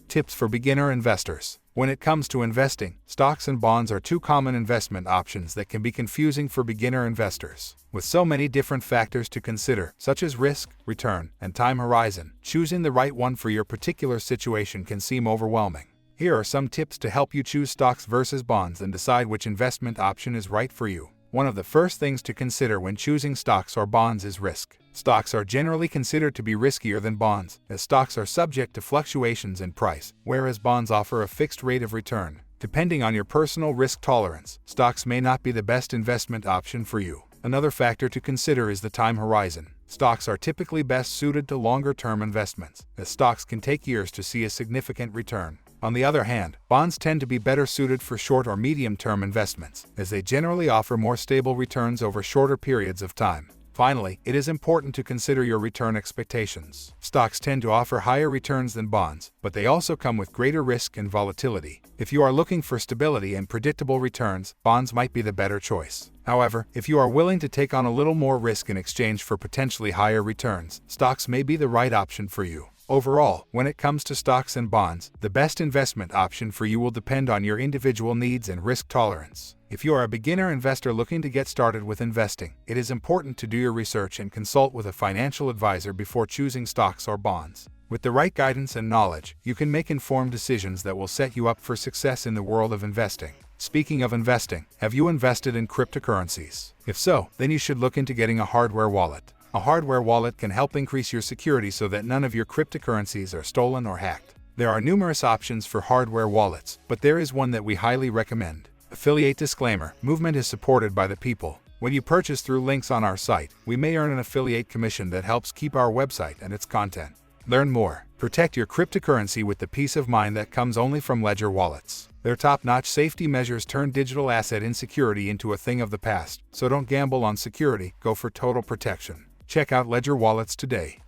Tips for beginner investors. When it comes to investing, stocks and bonds are two common investment options that can be confusing for beginner investors. With so many different factors to consider, such as risk, return, and time horizon, choosing the right one for your particular situation can seem overwhelming. Here are some tips to help you choose stocks versus bonds and decide which investment option is right for you. One of the first things to consider when choosing stocks or bonds is risk. Stocks are generally considered to be riskier than bonds, as stocks are subject to fluctuations in price, whereas bonds offer a fixed rate of return. Depending on your personal risk tolerance, stocks may not be the best investment option for you. Another factor to consider is the time horizon. Stocks are typically best suited to longer-term investments, as stocks can take years to see a significant return. On the other hand, bonds tend to be better suited for short or medium-term investments, as they generally offer more stable returns over shorter periods of time. Finally, it is important to consider your return expectations. Stocks tend to offer higher returns than bonds, but they also come with greater risk and volatility. If you are looking for stability and predictable returns, bonds might be the better choice. However, if you are willing to take on a little more risk in exchange for potentially higher returns, stocks may be the right option for you. Overall, when it comes to stocks and bonds, the best investment option for you will depend on your individual needs and risk tolerance. If you are a beginner investor looking to get started with investing, it is important to do your research and consult with a financial advisor before choosing stocks or bonds. With the right guidance and knowledge, you can make informed decisions that will set you up for success in the world of investing. Speaking of investing, have you invested in cryptocurrencies? If so, then you should look into getting a hardware wallet. A hardware wallet can help increase your security so that none of your cryptocurrencies are stolen or hacked. There are numerous options for hardware wallets, but there is one that we highly recommend. Affiliate disclaimer: Moovmynt is supported by the people. When you purchase through links on our site, we may earn an affiliate commission that helps keep our website and its content. Learn more. Protect your cryptocurrency with the peace of mind that comes only from Ledger wallets. Their top-notch safety measures turn digital asset insecurity into a thing of the past, so don't gamble on security, go for total protection. Check out Ledger wallets today.